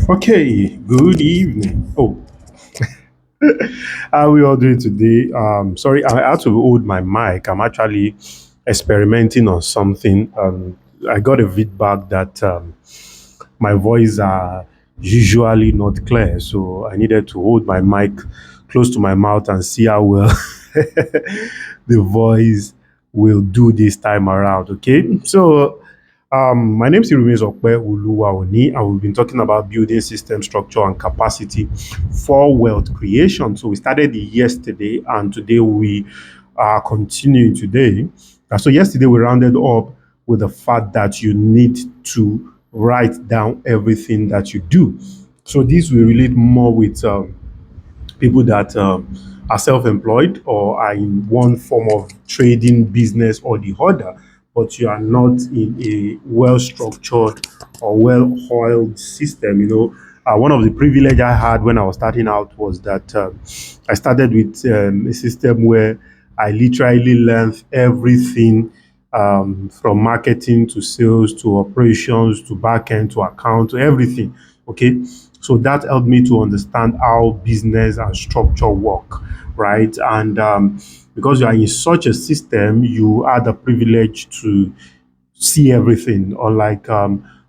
Okay, good evening. Oh, how are we all doing today? Sorry, I had to hold my mic. I'm actually experimenting on something. I got a feedback that my voice are usually not clear, so I needed to hold my mic close to my mouth and see how well the voice will do this time around. Okay, so my name still remains Okpe Uluwaoni, and we've been talking about building system structure and capacity for wealth creation. So we started it yesterday, and today we are continuing today. So yesterday we rounded up with the fact that you need to write down everything that you do. So this will relate more with people that are self-employed or are in one form of trading business or the other, but you are not in a well-structured or well-oiled system. One of the privilege I had when I was starting out was that I started with a system where I literally learned everything from marketing to sales to operations to backend to account to everything. Okay, so that helped me to understand how business and structure work, right? And because you are in such a system, you are the privilege to see everything, unlike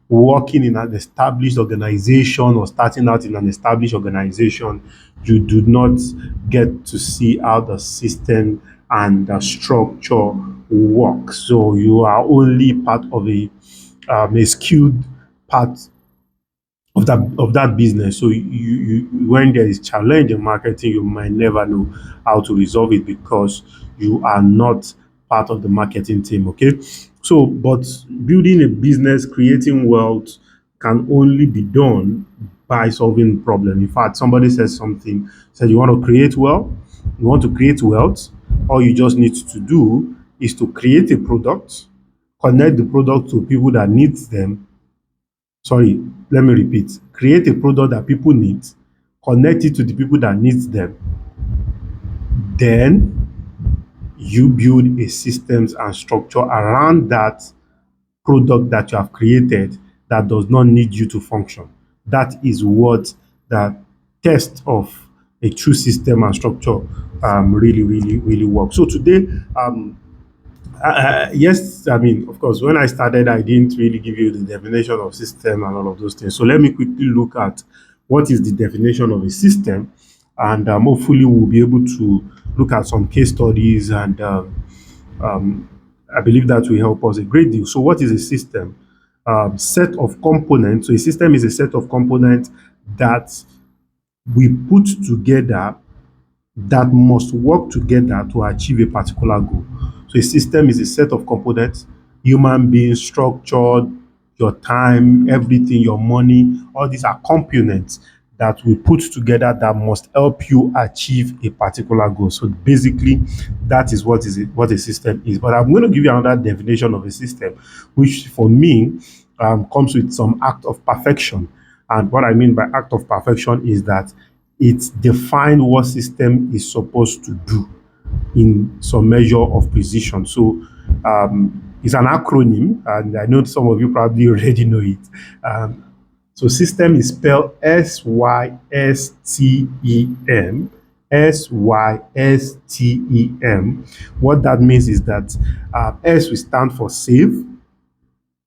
working in an established organization or starting out in an established organization. You do not get to see how the system and the structure work. So you are only part of a skewed part of that business. So when there is challenge in marketing, you might never know how to resolve it because you are not part of the marketing team. Okay. So, but building a business, creating wealth can only be done by solving problem. In fact, somebody said you want to create wealth, you want to create wealth, all you just need to do is to create a product, connect the product to people that needs them. Sorry, let me repeat. Create a product that people need, connect it to the people that needs them. Then you build a systems and structure around that product that you have created that does not need you to function. That is what the test of a true system and structure really, really, really works. So today, yes, I mean, of course, when I started, I didn't really give you the definition of system and all of those things. So let me quickly look at what is the definition of a system, and hopefully we'll be able to look at some case studies, and um, I believe that will help us a great deal. So, what is a system? Set of components. So, a system is a set of components that we put together that must work together to achieve a particular goal. So a system is a set of components, human beings, structured, your time, everything, your money, all these are components that we put together that must help you achieve a particular goal. So basically, that is what a system is. But I'm going to give you another definition of a system, which for me comes with some act of perfection. And what I mean by act of perfection is that it defines what system is supposed to do in some measure of precision. So it's an acronym, and I know some of you probably already know it. Um, so system is spelled System. System. What that means is that S will stand for save,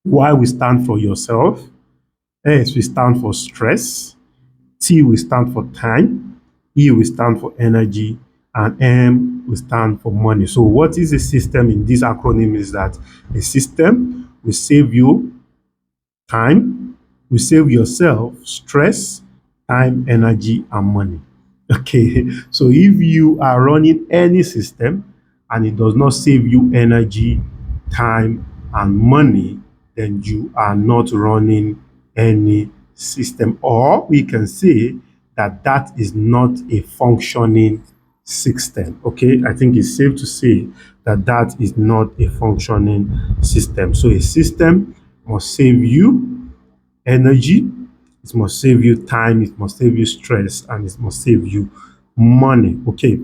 Y will stand for yourself, S will stand for stress, T will stand for time, E will stand for energy, and M will stand for money. So, what is a system in this acronym is that a system will save you time, will save yourself stress, time, energy, and money. Okay, so if you are running any system and it does not save you energy, time, and money, then you are not running any system. Or we can say that that is not a functioning system. Okay, I think it's safe to say that that is not a functioning system. So a system must save you energy, it must save you time, it must save you stress, and it must save you money. Okay,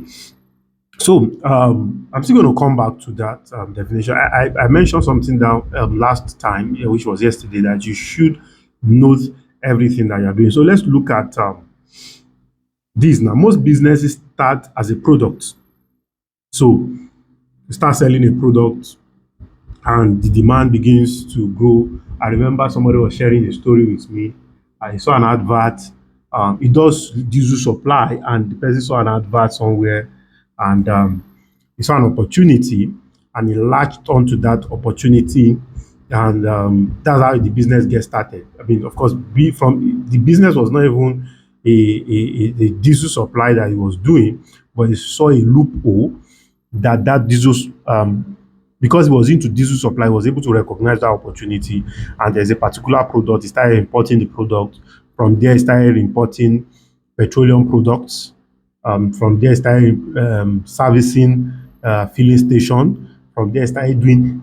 so I'm still going to come back to that definition. I mentioned something down last time, which was yesterday, that you should note everything that you're doing. So let's look at this now. Most businesses start as a product. So you start selling a product and the demand begins to grow. I remember somebody was sharing a story with me. I saw an advert. It does diesel supply, and the person saw an advert somewhere, and he saw an opportunity, and he latched onto that opportunity, and that's how the business gets started. I mean, of course, be from the business was not even a diesel supply that he was doing, but he saw a loophole that diesel because he was into diesel supply, he was able to recognize that opportunity. And there's a particular product, he started importing the product. From there, he started importing petroleum products. From there, he started servicing filling station. From there, he started doing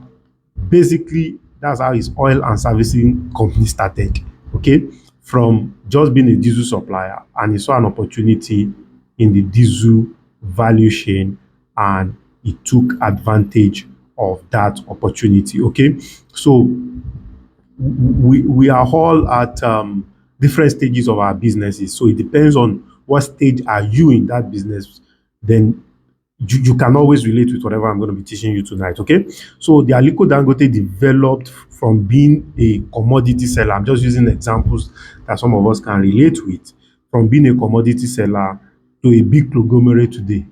basically that's how his oil and servicing company started. Okay, from just being a diesel supplier, and he saw an opportunity in the diesel value chain, and he took advantage of that opportunity. Okay, so we are all at different stages of our businesses. So it depends on what stage are you in that business. Then you can always relate with whatever I'm going to be teaching you tonight. Okay. So the Aliko Dangote developed from being a commodity seller. I'm just using examples that some of us can relate with. From being a commodity seller to a big conglomerate today.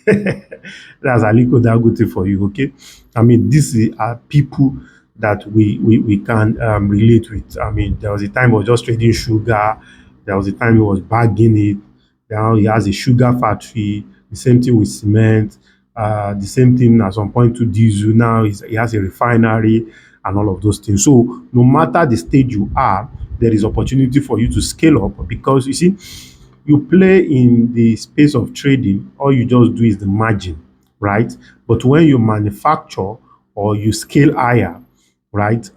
That's Aliko Dangote for you. Okay. I mean, these are people that we can relate with. I mean, there was a time he was just trading sugar. There was a time he was bagging it. Now he has a sugar factory. The same thing with cement. The same thing at some point to diesel. Now he has a refinery and all of those things. So no matter the stage you are, there is opportunity for you to scale up because you see, you play in the space of trading, all you just do is the margin, right? But when you manufacture or you scale higher, right,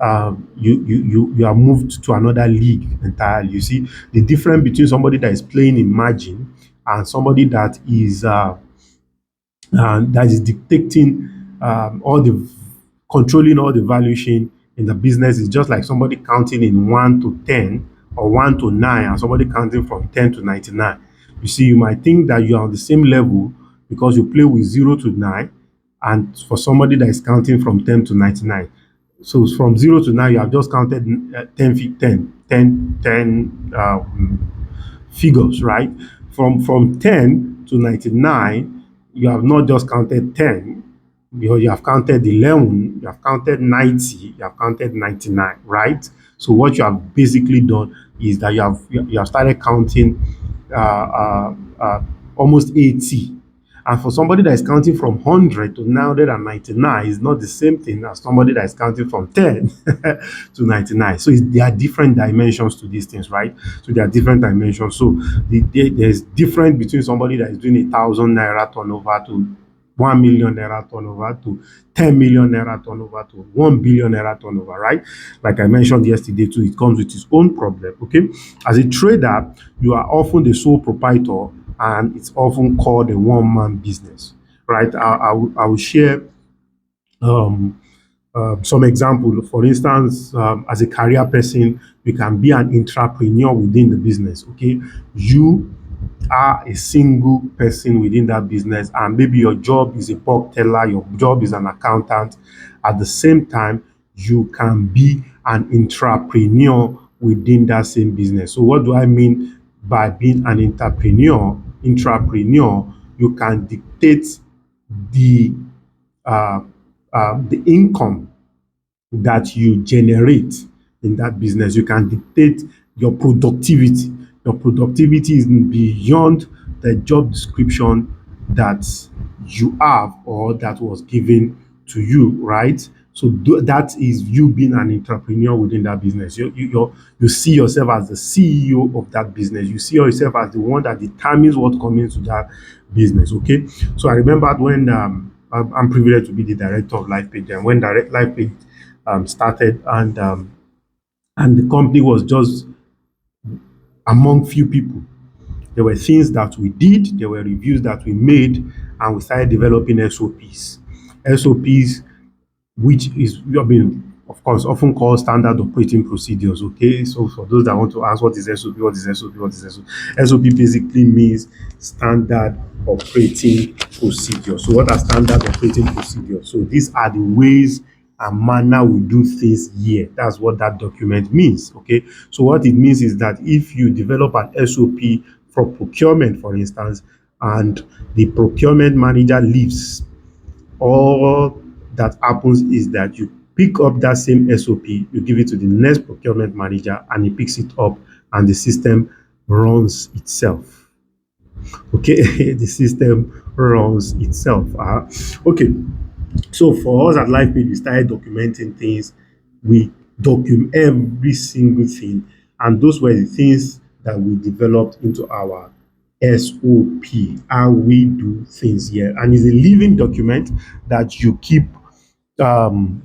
you are moved to another league entirely. You see, the difference between somebody that is playing in margin and somebody that is dictating all the controlling all the value chain in the business is just like somebody counting in 1 to 10 or 1 to 9 and somebody counting from 10 to 99. You see, you might think that you are on the same level because you play with 0 to 9, and for somebody that is counting from 10 to 99. So from 0 to 9, you have just counted 10 figures, right? From 10 to 99, you have not just counted 10, you have counted 11, you have counted 90, you have counted 99, right? So what you have basically done is that you have started counting uh, uh, uh, almost 80. And for somebody that is counting from 100 to 999 is not the same thing as somebody that is counting from 10 to 99. So there are different dimensions to these things, right? So there are different dimensions. So there's difference between somebody that is doing 1,000 naira turnover to 1 million naira turnover to 10 million naira turnover to 1 billion naira turnover, right? Like I mentioned yesterday too, it comes with its own problem, okay? As a trader, you are often the sole proprietor and it's often called a one-man business, right? I will share um, some example. For instance, as a career person, you can be an entrepreneur within the business, okay? You are a single person within that business and maybe your job is a pork teller, your job is an accountant. At the same time, you can be an entrepreneur within that same business. So what do I mean by being an entrepreneur? Intrapreneur, you can dictate the uh, the income that you generate in that business. You can dictate your productivity. Your productivity is beyond the job description that you have or that was given to you, right? So that is you being an entrepreneur within that business. You see yourself as the CEO of that business. You see yourself as the one that determines what comes into that business. Okay. So I remember when I'm privileged to be the director of LifePage, and when direct LifePage started, and the company was just among few people. There were things that we did, there were reviews that we made, and we started developing SOPs. SOPs, which is, I mean, of course, often called standard operating procedures. Okay, so for those that want to ask what is SOP, what is SOP, what is SOP, SOP basically means standard operating procedure. So, what are standard operating procedures? So, these are the ways and manner we do things here. That's what that document means. Okay, so what it means is that if you develop an SOP for procurement, for instance, and the procurement manager leaves, all that happens is that you pick up that same SOP, you give it to the next procurement manager, and he picks it up, and the system runs itself. Okay, the system runs itself. Okay, so for us at LifePage, we started documenting things. We document every single thing, and those were the things that we developed into our SOP, how we do things here. And it's a living document that you keep, um,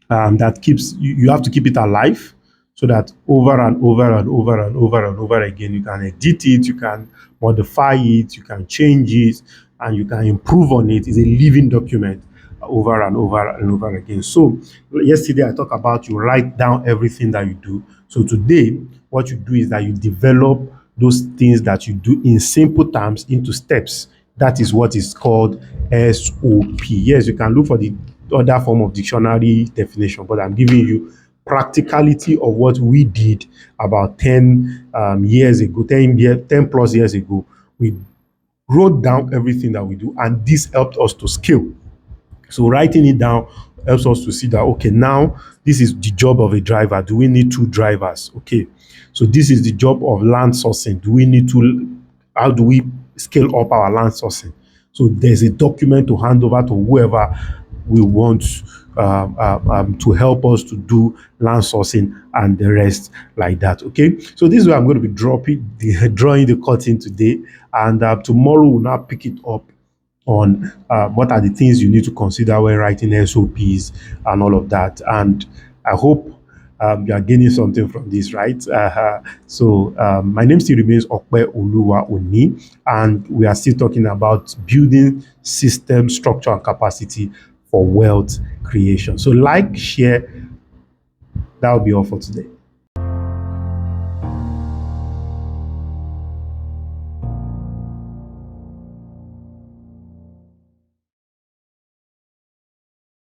that keeps you have to keep it alive, so that over and over and over and over and over again you can edit it, you can modify it, you can change it, and you can improve on it. It's a living document over and over and over again. So yesterday I talked about you write down everything that you do. So today what you do is that you develop those things that you do in simple terms into steps. That is what is called SOP. Yes, you can look for the other form of dictionary definition, but I'm giving you practicality of what we did about 10 years ago, 10 plus years ago. We wrote down everything that we do, and this helped us to scale. So writing it down helps us to see that, okay, now this is the job of a driver. Do we need two drivers? Okay. So this is the job of land sourcing. Do we need to, how do we scale up our land sourcing? So there's a document to hand over to whoever we want to help us to do land sourcing and the rest like that. Okay. So this is where I'm going to be drawing the curtain today, and tomorrow we'll now pick it up on what are the things you need to consider when writing SOPs and all of that. And I hope you are gaining something from this, right? So my name still remains Okpe Oluwa Oni, and we are still talking about building system structure and capacity for wealth creation. So like, share, that will be all for today.